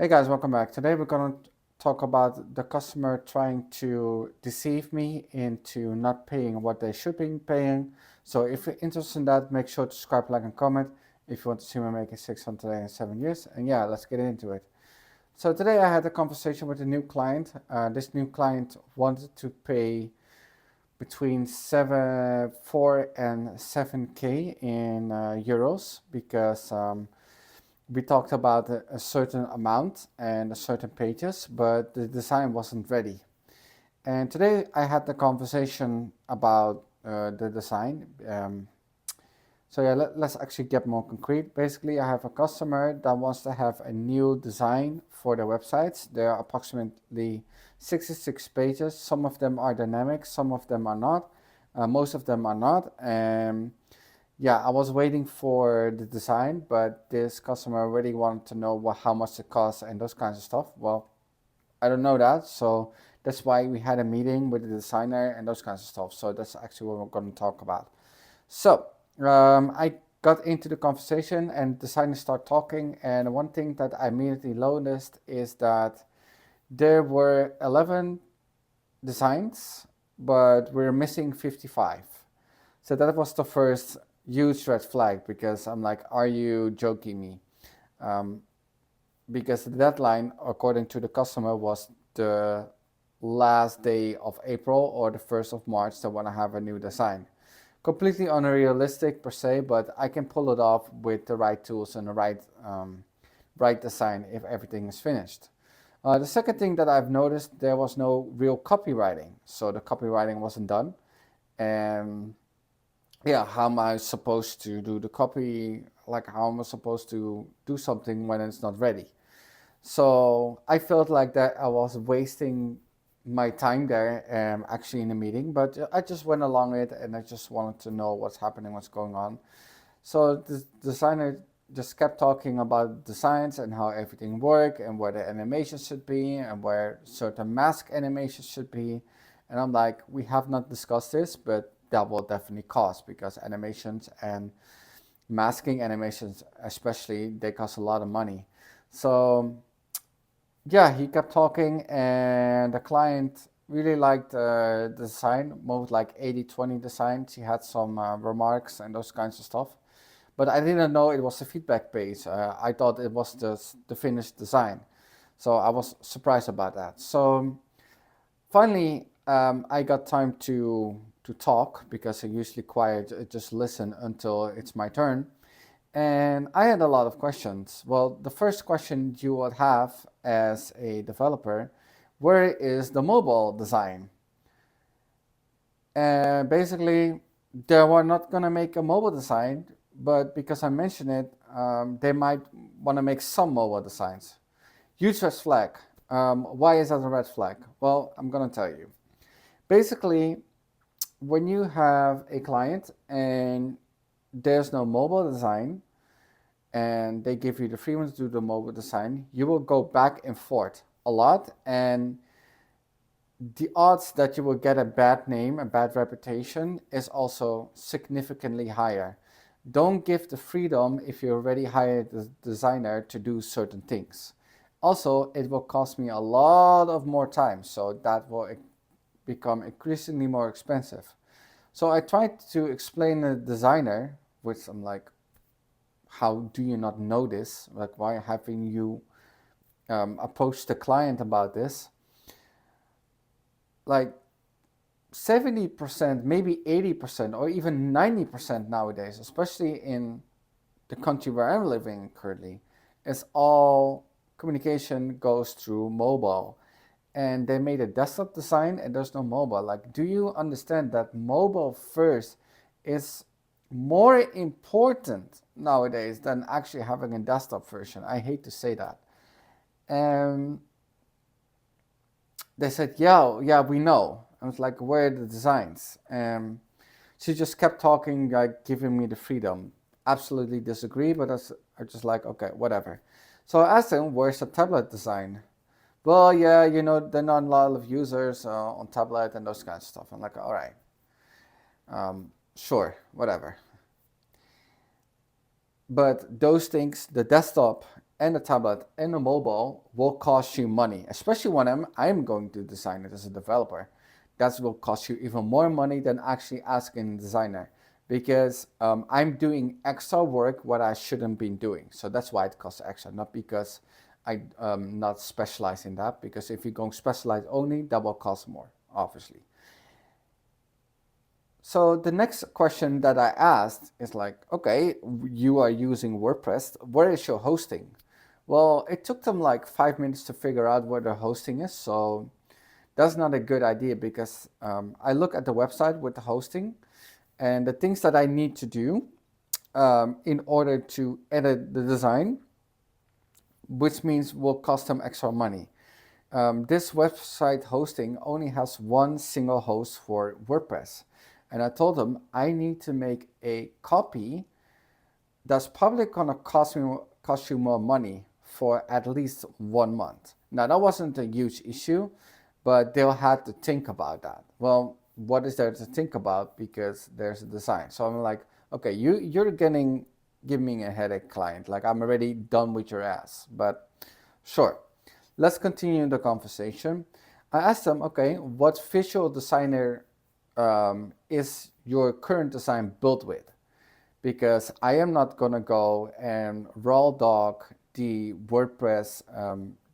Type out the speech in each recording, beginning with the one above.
Hey guys, welcome back. Today we're going to talk about the customer trying to deceive me into not paying what they should be paying. So if you're interested in that, make sure to subscribe, like, and comment if you want to see me making 600 today in 7 years. And yeah, let's get into it. So today I had a conversation with a new client. This new client wanted to pay between 4 and 7K in euros because we talked about a certain amount and a certain pages, but the design wasn't ready. And today I had the conversation about the design. So yeah, let's actually get more concrete. Basically, I have a customer that wants to have a new design for their websites. There are approximately 66 pages. Some of them are dynamic, some of them are not. Most of them are not. Yeah, I was waiting for the design, but this customer really wanted to know how much it costs and those kinds of stuff. Well, I don't know that, so that's why we had a meeting with the designer and those kinds of stuff. So that's actually what we're going to talk about. So I got into the conversation and designers start talking, and one thing that I immediately noticed is that there were 11 designs, but we're missing 55. So that was the first huge red flag because I'm like, are you joking me? Um, because the deadline, according to the customer, was the last day of April or the 1st of March. They want to have a new design. Completely unrealistic per se, but I can pull it off with the right tools and the right design if everything is finished. The second thing that I've noticed, there was no real copywriting. So the copywriting wasn't done. And yeah, how am I supposed to do the copy? Like, how am I supposed to do something when it's not ready? So I felt like that I was wasting my time there, actually in the meeting, but I just went along it and I just wanted to know what's happening, what's going on. So the designer just kept talking about the science and how everything worked and where the animations should be and where certain mask animations should be. And I'm like, we have not discussed this, but that will definitely cost because animations and masking animations, especially, they cost a lot of money. So yeah, he kept talking, and the client really liked the design, moved like 80/20 design. She had some remarks and those kinds of stuff. But I didn't know it was a feedback page. I thought it was just the finished design. So I was surprised about that. So finally, I got time to talk because I usually quiet, just listen until it's my turn. And I had a lot of questions. Well, the first question you would have as a developer, where is the mobile design? And basically, they were not going to make a mobile design, but because I mentioned it, they might want to make some mobile designs. Huge red flag. Why is that a red flag? Well, I'm going to tell you. Basically, when you have a client and there's no mobile design, and they give you the freedom to do the mobile design, you will go back and forth a lot, and the odds that you will get a bad name, a bad reputation, is also significantly higher. Don't give the freedom if you already hired the designer to do certain things. Also, it will cost me a lot of more time, so that will become increasingly more expensive. So I tried to explain the designer, which I'm like, how do you not know this? Like, why haven't you approached the client about this? Like 70%, maybe 80%, or even 90% nowadays, especially in the country where I'm living currently, is all communication goes through mobile. And they made a desktop design and there's no mobile. Like, do you understand that mobile first is more important nowadays than actually having a desktop version? I hate to say that. And they said, yeah, we know. I was like, where are the designs? She just kept talking, like giving me the freedom. Absolutely disagree, but I just like, okay, whatever. So I asked him, where's the tablet design? Well, yeah, there are not a lot of users on tablet and those kinds of stuff. I'm like, all right, sure, whatever. But those things, the desktop and a tablet and a mobile will cost you money, especially when I'm going to design it as a developer. That will cost you even more money than actually asking a designer, because I'm doing extra work what I shouldn't be doing. So that's why it costs extra, not because I not specialize in that. Because if you're going to specialize only, that will cost more, obviously. So the next question that I asked is like, okay, you are using WordPress. Where is your hosting? Well, it took them like 5 minutes to figure out where the hosting is. So that's not a good idea, because I look at the website with the hosting and the things that I need to do in order to edit the design, which means will cost them extra money. This website hosting only has one single host for WordPress. And I told them I need to make a copy that's probably gonna cost you more money for at least 1 month. Now that wasn't a huge issue, but they'll have to think about that. Well, what is there to think about? Because there's a design. So I'm like, okay, you're getting give me a headache, client. Like, I'm already done with your ass. But sure, let's continue the conversation. I asked them, okay, what visual designer is your current design built with? Because I am not gonna go and raw dog the WordPress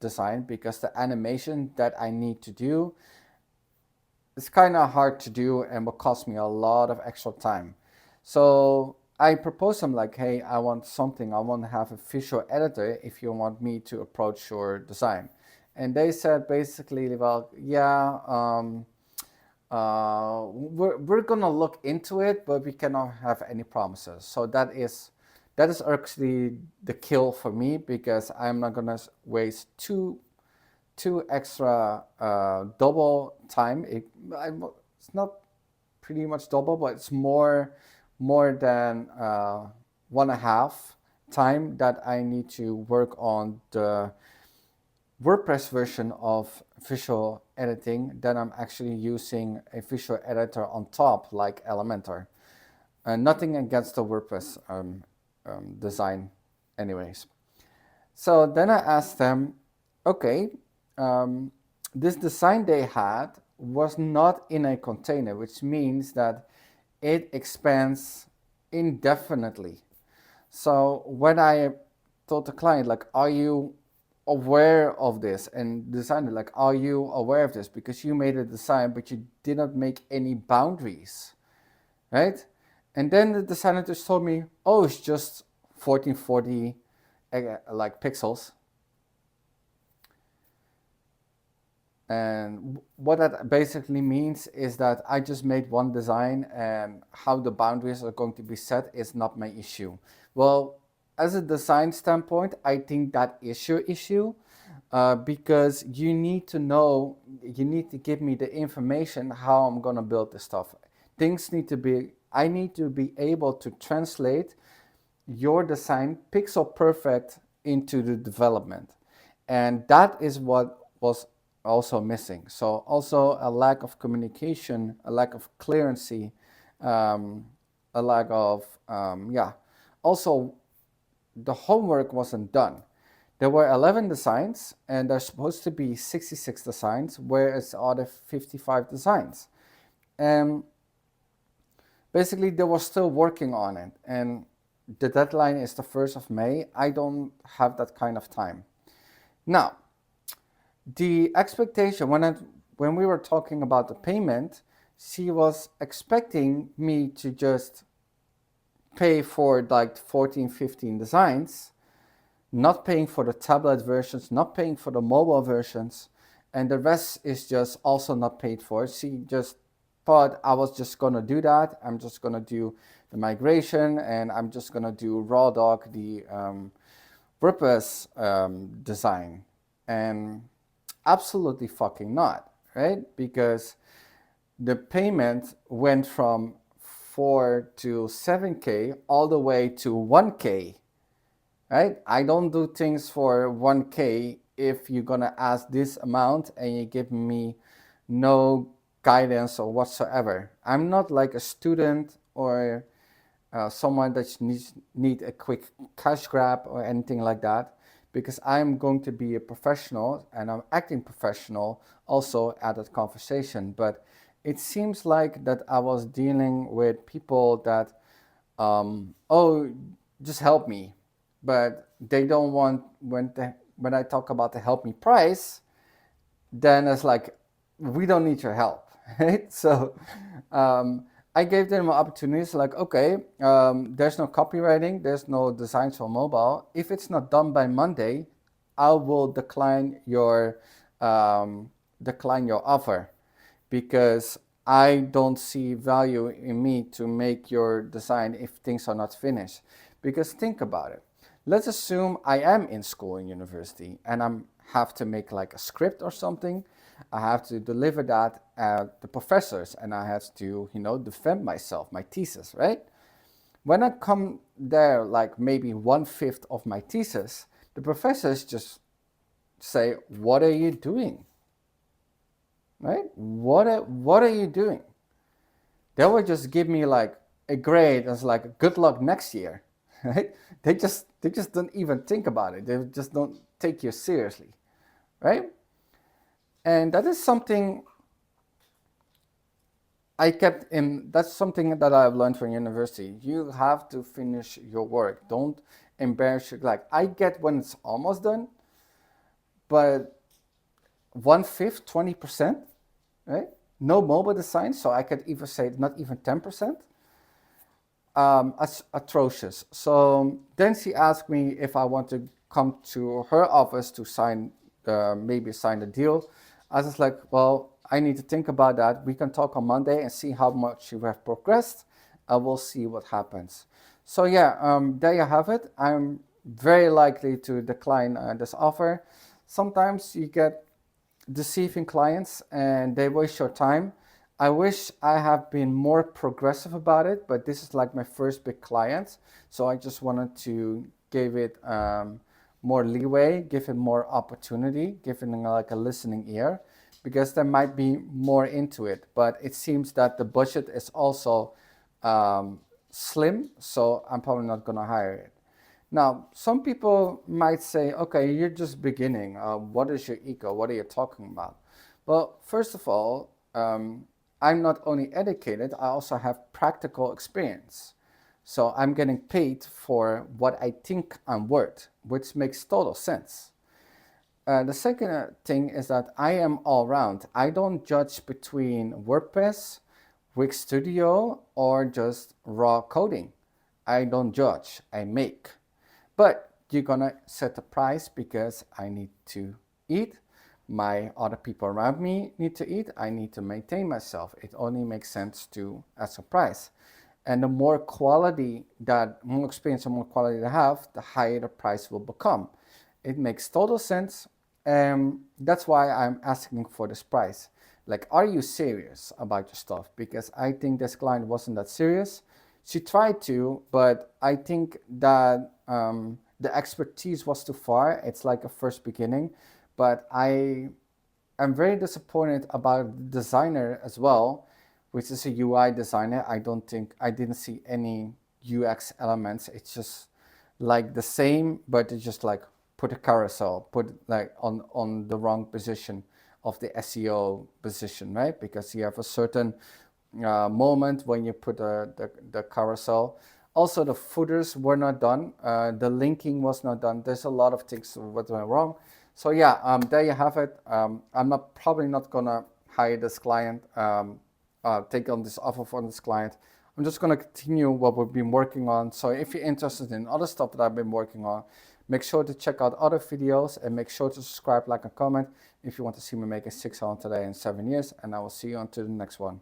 design, because the animation that I need to do is kind of hard to do and will cost me a lot of extra time. So I proposed them like, hey, I want something. I want to have a visual editor if you want me to approach your design. And they said basically, well, yeah, we're gonna look into it, but we cannot have any promises. So that is actually the kill for me, because I'm not gonna waste two extra double time. It's not pretty much double, but it's more than 1.5 time that I need to work on the WordPress version of visual editing. Then I'm actually using a visual editor on top, like Elementor. Nothing against the WordPress design, anyways. So then I asked them, okay, um, this design they had was not in a container, which means that it expands indefinitely. So when I told the client, like, are you aware of this? And the designer, like, are you aware of this? Because you made a design, but you did not make any boundaries, right? And then the designer just told me, oh, it's just 1440 like pixels. And what that basically means is that I just made one design, and how the boundaries are going to be set is not my issue. Well, as a design standpoint, I think that is your issue, because you need to know, you need to give me the information how I'm going to build this stuff. I need to be able to translate your design pixel perfect into the development. And that is what was also missing. So also a lack of communication, a lack of clarity, a lack of, yeah. Also, the homework wasn't done. There were 11 designs, and there's supposed to be 66 designs, whereas the other 55 designs. And basically, they were still working on it. And the deadline is the 1st of May. I don't have that kind of time. Now, the expectation, when we were talking about the payment, she was expecting me to just pay for like 14, 15 designs, not paying for the tablet versions, not paying for the mobile versions, and the rest is just also not paid for. She just thought I was just gonna do that. I'm just gonna do the migration, and I'm just gonna do raw dog the WordPress design. And absolutely fucking not, right? Because the payment went from 4 to 7K all the way to 1K, right? I don't do things for 1K if you're gonna ask this amount and you give me no guidance or whatsoever. I'm not like a student or someone that need a quick cash grab or anything like that, because I'm going to be a professional and I'm acting professional also at that conversation. But it seems like that I was dealing with people that, oh, just help me, but they don't want when I talk about the help me price, then it's like, we don't need your help, right? So um, I gave them opportunities like, okay, there's no copywriting, there's no designs for mobile. If it's not done by Monday, I will decline your offer, because I don't see value in me to make your design if things are not finished. Because think about it. Let's assume I am in school in university and I have to make like a script or something. I have to deliver that at the professors and I have to, defend myself, my thesis, right? When I come there, like maybe 1/5 of my thesis, the professors just say, "What are you doing?" Right? What are you doing? They will just give me like a grade as like good luck next year, right? They just don't even think about it. They just don't take you seriously, right? And that is something I kept in. That's something that I've learned from university. You have to finish your work. Don't embarrass your, like, I get when it's almost done, but 1/5, 20%, right? No mobile design, so I could even say not even 10%. Atrocious. So then she asked me if I want to come to her office to maybe sign the deal. I was like, well, I need to think about that. We can talk on Monday and see how much you have progressed. I will see what happens. So yeah, there you have it. I'm very likely to decline this offer. Sometimes you get deceiving clients and they waste your time. I wish I have been more progressive about it, but this is like my first big client. So I just wanted to give it more leeway, give it more opportunity, give it like a listening ear, because there might be more into it. But it seems that the budget is also slim, so I'm probably not going to hire it. Now, some people might say, okay, you're just beginning. What is your ego? What are you talking about? Well, first of all, I'm not only educated, I also have practical experience. So I'm getting paid for what I think I'm worth, which makes total sense. The second thing is that I am all round. I don't judge between WordPress, Wix Studio, or just raw coding. I don't judge, I make. But you're gonna set a price because I need to eat. My other people around me need to eat. I need to maintain myself. It only makes sense to ask a price. And the more more experience and more quality I have, the higher the price will become. It makes total sense. And that's why I'm asking for this price. Like, are you serious about your stuff? Because I think this client wasn't that serious. She tried to, but I think that the expertise was too far. It's like a first beginning, but I am very disappointed about the designer as well, which is a UI designer. I didn't see any UX elements. It's just like the same, but it's just like put a carousel, put like on the wrong position of the SEO position, right? Because you have a certain moment when you put the carousel. Also, the footers were not done. The linking was not done. There's a lot of things that went wrong. So yeah, there you have it. I'm probably not gonna hire this client, take on this offer from this client. I'm just gonna continue what we've been working on. So if you're interested in other stuff that I've been working on, make sure to check out other videos and make sure to subscribe, like, and comment if you want to see me make a 600 today in 7 years. And I will see you on to the next one.